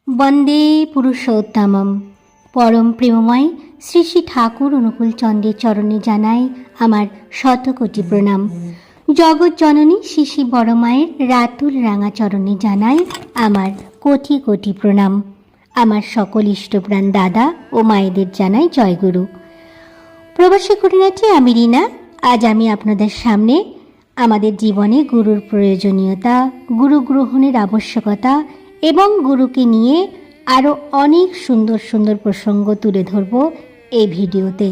বন্দে পুরুষোত্তমম। পরম প্রেমময় শ্রী শ্রী ঠাকুর অনুকূলচন্দ্রের চরণে জানাই আমার শতকোটি প্রণাম। জগৎ জননী শ্রী শ্রী বড় মায়ের রাতুল রাঙা চরণে জানাই আমার কোটি কোটি প্রণাম। আমার সকল ইষ্টপ্রাণ দাদা ও মায়েদের জানাই জয়গুরু। প্রবাসী খুঁটিনাটি আমি রিনা। আজ আমি আপনাদের সামনে আমাদের জীবনে গুরুর প্রয়োজনীয়তা, গুরু গ্রহণের আবশ্যকতা এবং গুরুকে নিয়ে আরও অনেক সুন্দর সুন্দর প্রসঙ্গ তুলে ধরব এই ভিডিওতে।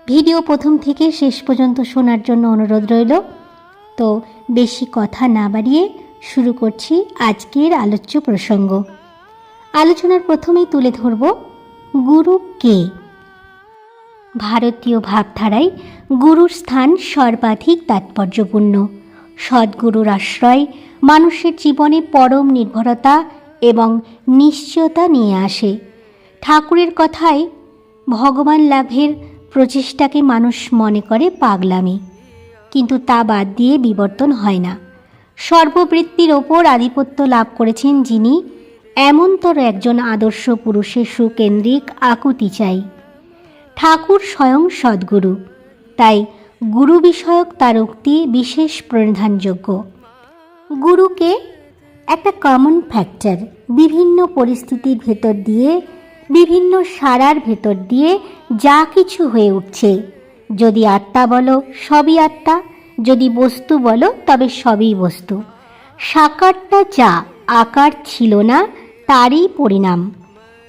ভিডিও প্রথম থেকে শেষ পর্যন্ত শোনার জন্য অনুরোধ রইল। তো বেশি কথা না বাড়িয়ে শুরু করছি আজকের আলোচ্য প্রসঙ্গ। আলোচনার প্রথমেই তুলে ধরব গুরু কে। ভারতীয় ভাবধারায় গুরুর স্থান সর্বাধিক তাৎপর্যপূর্ণ। সদ্গুরুর আশ্রয় মানুষের জীবনে পরম নির্ভরতা এবং নিশ্চয়তা নিয়ে আসে। ঠাকুরের কথায় ভগবান লাভের প্রচেষ্টাকে মানুষ মনে করে পাগলামি, কিন্তু তা বাদ দিয়ে বিবর্তন হয় না। সর্ববৃত্তির ওপর আধিপত্য লাভ করেছেন যিনি, এমনতর একজন আদর্শ পুরুষের সুকেন্দ্রিক আকুতি চাই। ঠাকুর স্বয়ং সদ্গুরু, তাই গুরু বিষয়ক তার উক্তি বিশেষ প্রণিধানযোগ্য। গুরুকে একটা কমন ফ্যাক্টর, বিভিন্ন পরিস্থিতির ভেতর দিয়ে, বিভিন্ন সারার ভেতর দিয়ে যা কিছু হয়ে উঠছে, যদি আত্মা বলো সবই আত্মা, যদি বস্তু বলো তবে সবই বস্তু। সাকারটা যা আকার ছিল না তারই পরিণাম।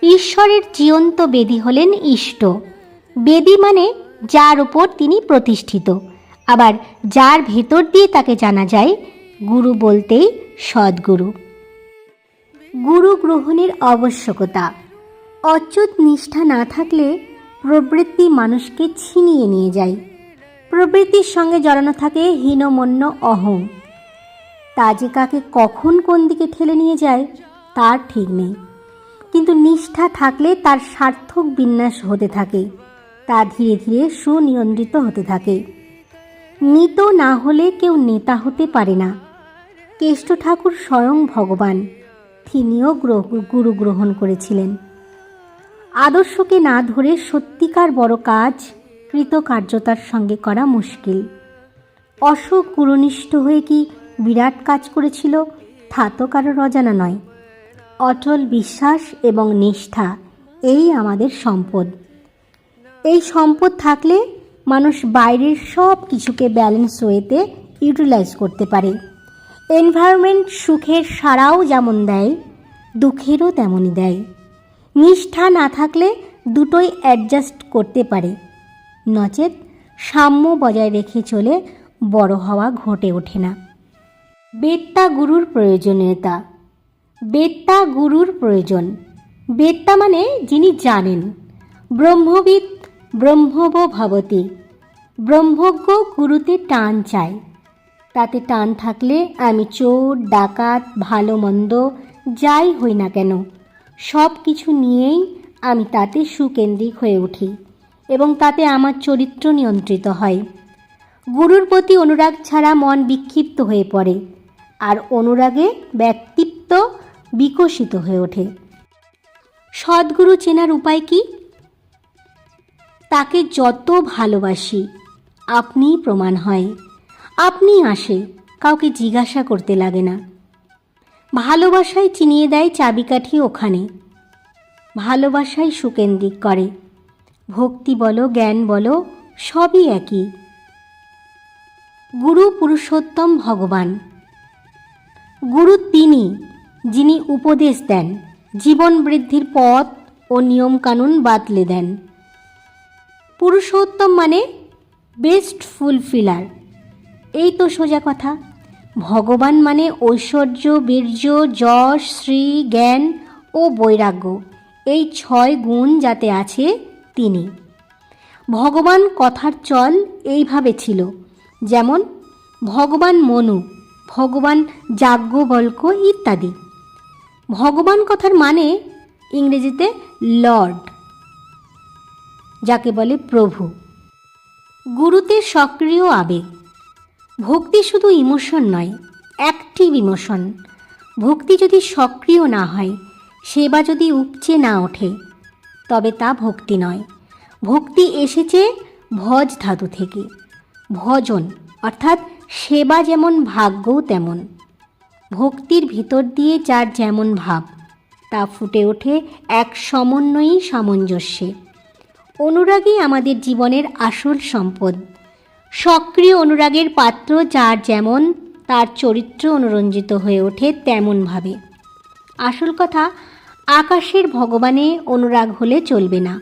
ঈশ্বরের জীবন্ত বেদী হলেন ইষ্ট। বেদী মানে যার উপর তিনি প্রতিষ্ঠিত, আবার যার ভেতর দিয়ে তাকে জানা যায়। গুরু বলতেই সদ্গুরু। গুরু গ্রহণের আবশ্যকতা। অচ্যুত নিষ্ঠা না থাকলে প্রবৃত্তি মানুষকে ছিনিয়ে নিয়ে যায়। প্রবৃত্তির সঙ্গে জড়ানো থাকে হীনমন্য অহং। তা যে কাকে কখন কোন দিকে ঠেলে নিয়ে যায় তার ঠিক নেই, কিন্তু নিষ্ঠা থাকলে তার সার্থক বিন্যাস হতে থাকে, তা ধীরে ধীরে সুনিয়ন্ত্রিত হতে থাকে। নীত না হলে কেউ নেতা হতে পারে না। কেষ্ট ঠাকুর স্বয়ং ভগবান, তিনিও গুরু গ্রহণ করেছিলেন। আদর্শকে না ধরে সত্যিকার বড় কাজ কৃতকার্যতার সঙ্গে করা মুশকিল। অশোক গুরুনিষ্ঠ হয়ে কি বিরাট কাজ করেছিল তা তো কারোর অজানা নয়। অটল বিশ্বাস এবং নিষ্ঠা এই আমাদের সম্পদ। এই সম্পদ থাকলে মানুষ বাইরের সব কিছুকে ব্যালেন্স ওয়েতে ইউটিলাইজ করতে পারে। এনভায়রনমেন্ট সুখের সারাও যেমন দেয়, দুঃখেরও তেমনই দেয়। নিষ্ঠা না থাকলে দুটোই অ্যাডজাস্ট করতে পারে, নচেত সাম্য বজায় রেখে চলে বড় হওয়া ঘটে ওঠে না। বেত্তা গুরুর প্রয়োজনীয়তা। বেত্তা গুরুর প্রয়োজন। বেত্তা মানে যিনি জানেন। ব্রহ্মবিদ ব্রহ্মব ভবতি। ব্রহ্মজ্ঞ গুরুতে টান চায়। তাতে টান থাকলে আমি চোর ডাকাত ভালো মন্দ যাই হই না কেন, সব কিছু নিয়েই আমি তাতে সুকেন্দ্রিক হয়ে উঠি এবং তাতে আমার চরিত্র নিয়ন্ত্রিত হয়। গুরুর প্রতি অনুরাগ ছাড়া মন বিক্ষিপ্ত হয়ে পড়ে, আর অনুরাগে ব্যক্তিত্ব বিকশিত হয়ে ওঠে। সদ্গুরু চেনার উপায় কি? তাকে যত ভালোবাসি আপনিই প্রমাণ হয়, আপনি আসে, কাউকে জিজ্ঞাসা করতে লাগে না। ভালোবাসায় চিনিয়ে দেয় চাবিকাঠি ওখানে। ভালোবাসাই সুকেন্দ্রিক করে। ভক্তি বলো জ্ঞান বলো সবই একই। গুরু পুরুষোত্তম ভগবান। গুরু তিনি যিনি উপদেশ দেন, জীবন বৃদ্ধির পথ ও নিয়মকানুন বাতলে দেন। পুরুষোত্তম মানে বেস্ট ফুলফিলার। এই তো সোজা কথা। ভগবান মানে ঐশ্বর্য বীর্য যশ শ্রী জ্ঞান ও বৈরাগ্য, এই 6 গুণ যাতে আছে তিনি। ভগবান কথার চল এইভাবে ছিল, যেমন ভগবান মনু, ভগবান যাজ্ঞবল্ক্য ইত্যাদি। ভগবান কথার মানে ইংরেজিতে লর্ড, যাকে বলে প্রভু। গুরুতে সক্রিয় আবেগ। ভক্তি শুধু ইমোশন নয়, অ্যাক্টিভ ইমোশন। ভক্তি যদি সক্রিয় না হয় সেবা যদি উপচে না ওঠে তবে তা ভক্তি নয়। ভক্তি এসেছে ভজ ধাতু থেকে। ভজন অর্থাৎ সেবা যেমন ভাগ্যও তেমন। ভক্তির ভিতর দিয়ে যার যেমন ভাব তা ফুটে ওঠে এক সমন্বয়ী সামঞ্জস্যে। অনুরাগই আমাদের জীবনের আসল সম্পদ। সক্রিয় অনুরাগের পাত্র যার যেমন, তার চরিত্র অনুরঞ্জিত হয়ে ওঠে তেমনভাবে। আসল কথা, আকাশের ভগবানে অনুরাগ হলে চলবে না।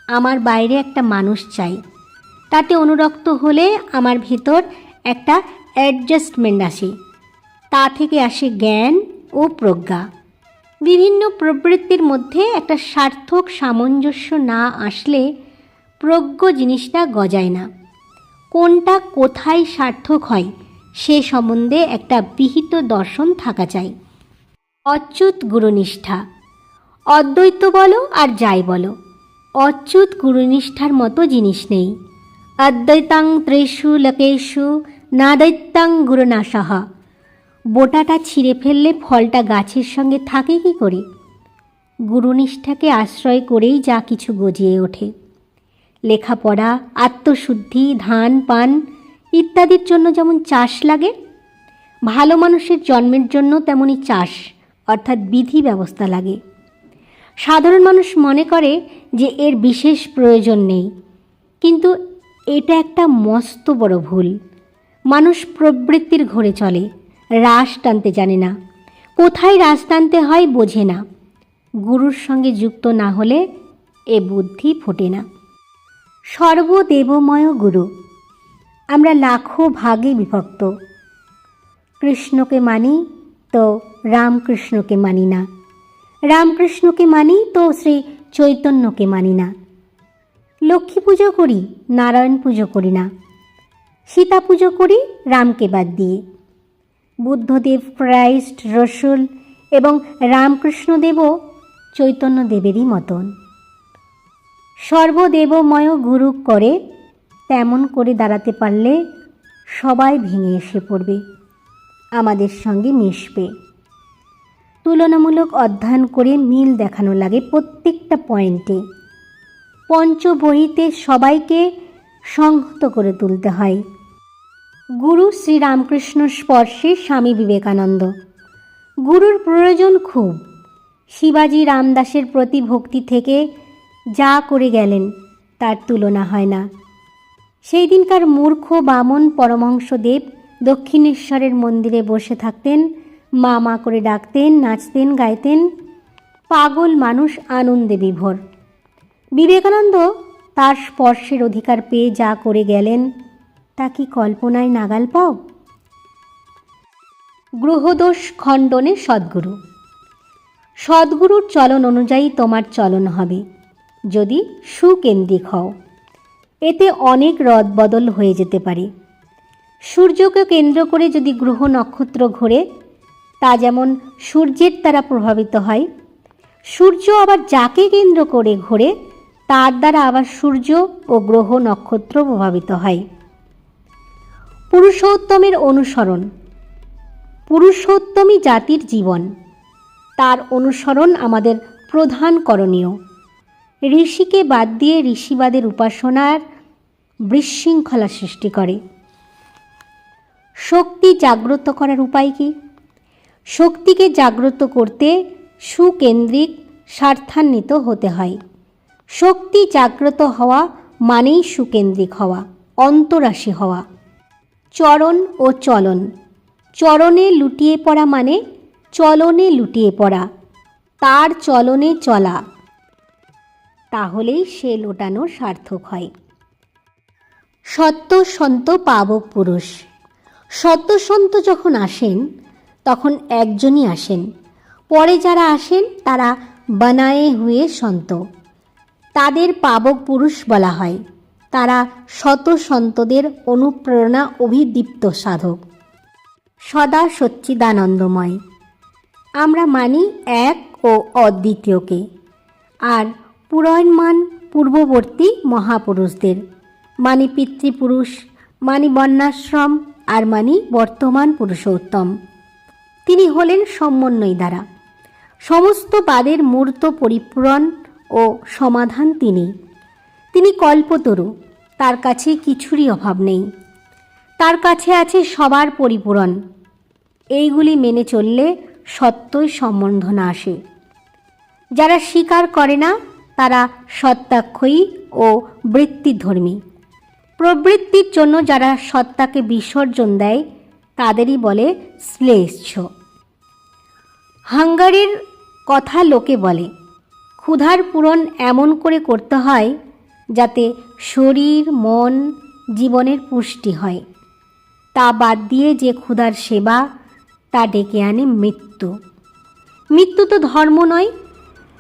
আমার বাইরে একটা মানুষ চাই, তাতে অনুরক্ত হলে আমার ভেতর একটা অ্যাডজাস্টমেন্ট আসে। তা থেকে আসে জ্ঞান ও প্রজ্ঞা। বিভিন্ন প্রবৃত্তির মধ্যে একটা সার্থক সামঞ্জস্য না আসলে প্রজ্ঞ জিনিসটা গজায় না। কোনটা কোথায় সার্থক হয় সে সম্বন্ধে একটা বিহিত দর্শন থাকা চাই। অচ্যুত গুরুনিষ্ঠা। অদ্বৈত বলো আর যাই বলো, অচ্যুত গুরুনিষ্ঠার মতো জিনিস নেই। অদ্বৈতাং ত্রেষু লোকেষু নাদ্বৈতাং গুরুনাশাহ। বোটাটা ছিঁড়ে ফেললে ফলটা গাছের সঙ্গে থাকে কি করে? গুরুনিষ্ঠাকে আশ্রয় করেই যা কিছু গজিয়ে ওঠে। লেখাপড়া, আত্মশুদ্ধি, ধান পান ইত্যাদির জন্য যেমন চাষ লাগে, ভালো মানুষের জন্মের জন্য তেমনি চাষ অর্থাৎ বিধি ব্যবস্থা লাগে। সাধারণ মানুষ মনে করে যে এর বিশেষ প্রয়োজন নেই, কিন্তু এটা একটা মস্ত বড় ভুল। মানুষ প্রবৃত্তির ঘোরে চলে, রাশ টানতে জানে না। কোথায় রাশ টানতে হয় বোঝে না। গুরুর সঙ্গে যুক্ত না হলে এ বুদ্ধি ফোটে না। সর্বদেবময় গুরু। আমরা লাখো ভাগে বিভক্ত। কৃষ্ণকে মানি তো রামকৃষ্ণকে মানি না, রামকৃষ্ণকে মানি তো শ্রী চৈতন্যকে মানি না। লক্ষ্মী পুজো করি, নারায়ণ পুজো করি না। সীতা পুজো করি রামকে বাদ দিয়ে। বুদ্ধদেব, ক্রাইস্ট, রসুল এবং রামকৃষ্ণদেবও চৈতন্যদেবেরই মতন। সর্বদেবময় গুরু করে তেমন করে দাঁড়াতে পারলে সবাই ভেঙে এসে পড়বে, আমাদের সঙ্গে মিশবে। তুলনামূলক অধ্যয়ন করে মিল দেখানো লাগে প্রত্যেকটা পয়েন্টে। পঞ্চবহিতে সবাইকে সংহত করে তুলতে হয়। গুরু শ্রীরামকৃষ্ণ স্পর্শে স্বামী বিবেকানন্দ। গুরুর প্রয়োজন খুব। শিবাজি রামদাসের প্রতি ভক্তি থেকে যা করে গেলেন তার তুলনা হয় না। সেই দিনকার মূর্খ বামন পরমহংসদেব দক্ষিণেশ্বরের মন্দিরে বসে থাকতেন, মা মা করে ডাকতেন, নাচতেন, গাইতেন। পাগল মানুষ আনন্দে বিভোর। বিবেকানন্দ তার স্পর্শের অধিকার পেয়ে যা করে গেলেন তা কি কল্পনায় নাগাল পাও? গ্রহদোষ খণ্ডনে সদ্গুরু। সদ্গুরুর চলন অনুযায়ী তোমার চলন হবে যদি সুকেন্দ্রিক হও। এতে অনেক রদবদল হয়ে যেতে পারে। সূর্যকে কেন্দ্র করে যদি গ্রহ নক্ষত্র ঘোরে তা যেমন সূর্যের দ্বারা প্রভাবিত হয়, সূর্য আবার যাকে কেন্দ্র করে ঘোরে তার দ্বারা আবার সূর্য ও গ্রহ নক্ষত্র প্রভাবিত হয়। পুরুষোত্তমের অনুসরণ। পুরুষোত্তমই জাতির জীবন, তার অনুসরণ আমাদের প্রধান করণীয়। ঋষিকে বাদ দিয়ে ঋষিবাদের উপাসনার বিশৃঙ্খলা সৃষ্টি করে। শক্তি জাগ্রত করার উপায় কি? শক্তিকে জাগ্রত করতে সুকেন্দ্রিক, স্বার্থান্বিত হতে হয়। শক্তি জাগ্রত হওয়া মানেই সুকেন্দ্রিক হওয়া, অন্তরাশী হওয়া। চরণ ও চলন। চরণে লুটিয়ে পড়া মানে চলনে লুটিয়ে পড়া, তার চলনে চলা, তাহলেই সে লোটানো সার্থক হয়। সত্য সন্ত পাবক পুরুষ। সত্য সন্ত যখন আসেন তখন একজনই আসেন, পরে যারা আসেন তারা বানায়ে হুয়ে সন্ত। তাদের পাবক পুরুষ বলা হয়। তারা শত সন্তদের অনুপ্রেরণা অভিদীপ্ত সাধক, সদা সচ্চিদানন্দময়। আমরা মানি এক ও অদ্বিতীয়কে, আর পুরয়মান পূর্ববর্তী মহাপুরুষদের মানি। পিতৃপুরুষ মানি, বর্ণাশ্রম আর মানি বর্তমান পুরুষোত্তম। তিনি হলেন সমন্বয় দ্বারা। সমস্ত বাদের মূর্ত পরিপূরণ ও সমাধান তিনি কল্পতরু, তার কাছে কিছুরই অভাব নেই, তার কাছে আছে সবার পরিপূরণ। এইগুলি মেনে চললে সত্যই সম্বন্ধনা আসে। যারা স্বীকার করে না তারা সত্যাক্ষয়ী ও বৃত্তিধর্মী। প্রবৃত্তির জন্য যারা সত্তাকে বিসর্জন দেয় তাদেরই বলে শ্লেষ্ঠ। হাঙ্গারির কথা লোকে বলে, ক্ষুধার পূরণ এমন করে করতে হয় যাতে শরীর, মন, জীবনের পুষ্টি হয়। তা বাদ দিয়ে যে ক্ষুধার সেবা, তা ডেকে আনে মৃত্যু। মৃত্যু তো ধর্ম নয়।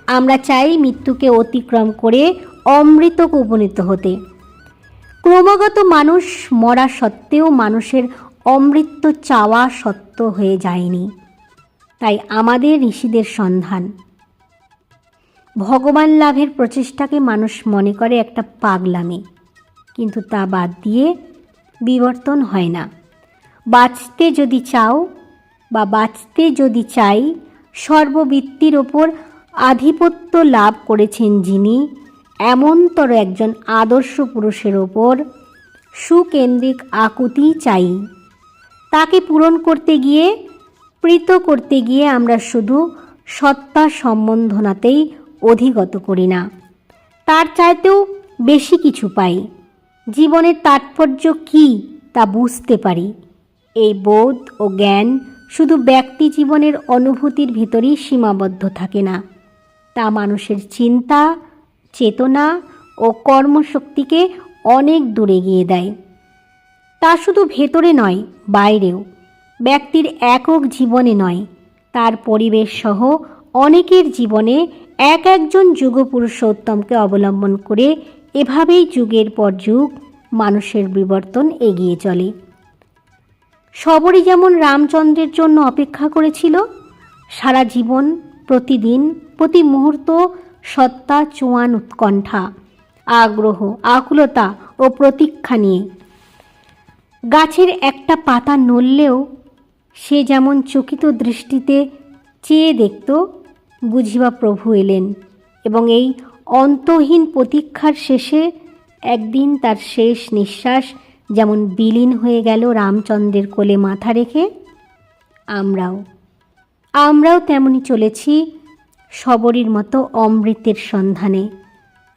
আমরা চাই মৃত্যুকে অতিক্রম করে অমৃতকে উপনীত হতে। ক্রমাগত মানুষ মরা সত্ত্বেও মানুষের অমৃত চাওয়া সত্য হয়ে যায়নি। তাই আমাদের ঋষিদের সন্ধান। ভগবান লাভের প্রচেষ্টাকে মানুষ মনে করে একটা পাগলামি, কিন্তু তা বাদ দিয়ে বিবর্তন হয় না। বাঁচতে যদি চাও বা বাঁচতে যদি চাই, সর্ববৃত্তির ওপর আধিপত্য লাভ করেছেন যিনি, এমনতর একজন আদর্শ পুরুষের ওপর সুকেন্দ্রিক আকুতি চাই। তাকে পূরণ করতে গিয়ে, প্রীত করতে গিয়ে আমরা শুধু সত্তা সম্বন্ধনাতেই অধিগত করি না, তার চাইতেও বেশি কিছু পাই। জীবনের তাৎপর্য কী তা বুঝতে পারি। এই বোধ ও জ্ঞান শুধু ব্যক্তি জীবনের অনুভূতির ভিতরেই সীমাবদ্ধ থাকে না, তা মানুষের চিন্তা, চেতনা ও কর্মশক্তিকে অনেক দূরে এগিয়ে দেয়। তা শুধু ভেতরে নয়, বাইরেও। ব্যক্তির একক জীবনে নয়, তার পরিবেশ সহ অনেকের জীবনে এক একজন যুগপুরুষোত্তমকে অবলম্বন করে এভাবেই যুগের পর যুগ মানুষের বিবর্তন এগিয়ে চলে। সবরই যেমন রামচন্দ্রের জন্য অপেক্ষা করেছিল, সারা জীবন, প্রতিদিন, প্রতি মুহূর্ত সত্তা চোয়ান উৎকণ্ঠা, আগ্রহ, আকুলতা ও প্রতীক্ষা নিয়ে। গাছের একটা পাতা নড়লেও সে যেমন চকিত দৃষ্টিতে চেয়ে দেখত, বুঝিবা প্রভু এলেন এবং এই অন্তহীন প্রতীক্ষার শেষে একদিন তার শেষ নিঃশ্বাস যেমন বিলীন হয়ে গেল রামচন্দ্রের কোলে মাথা রেখে, আমরাও তেমনি চলেছি সবরীর মতো অমৃতের সন্ধানে।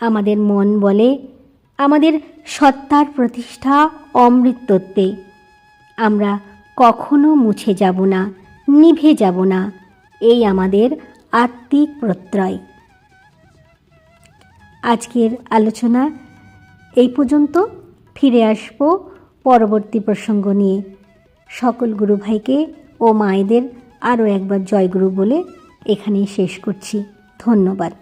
আমাদের মন বলে আমাদের সত্তার প্রতিষ্ঠা অমৃতত্বে। আমরা কখনো মুছে যাব না, নিভে যাব না, এই আমাদের আত্মিক প্রত্যয়। আজকের আলোচনা এই পর্যন্ত। ফিরে আসব পরবর্তী প্রসঙ্গ নিয়ে। সকল গুরু ভাইকে ও মায়েদের আরও একবার জয়গুরু বলে এখানেই শেষ করছি। ধন্যবাদ।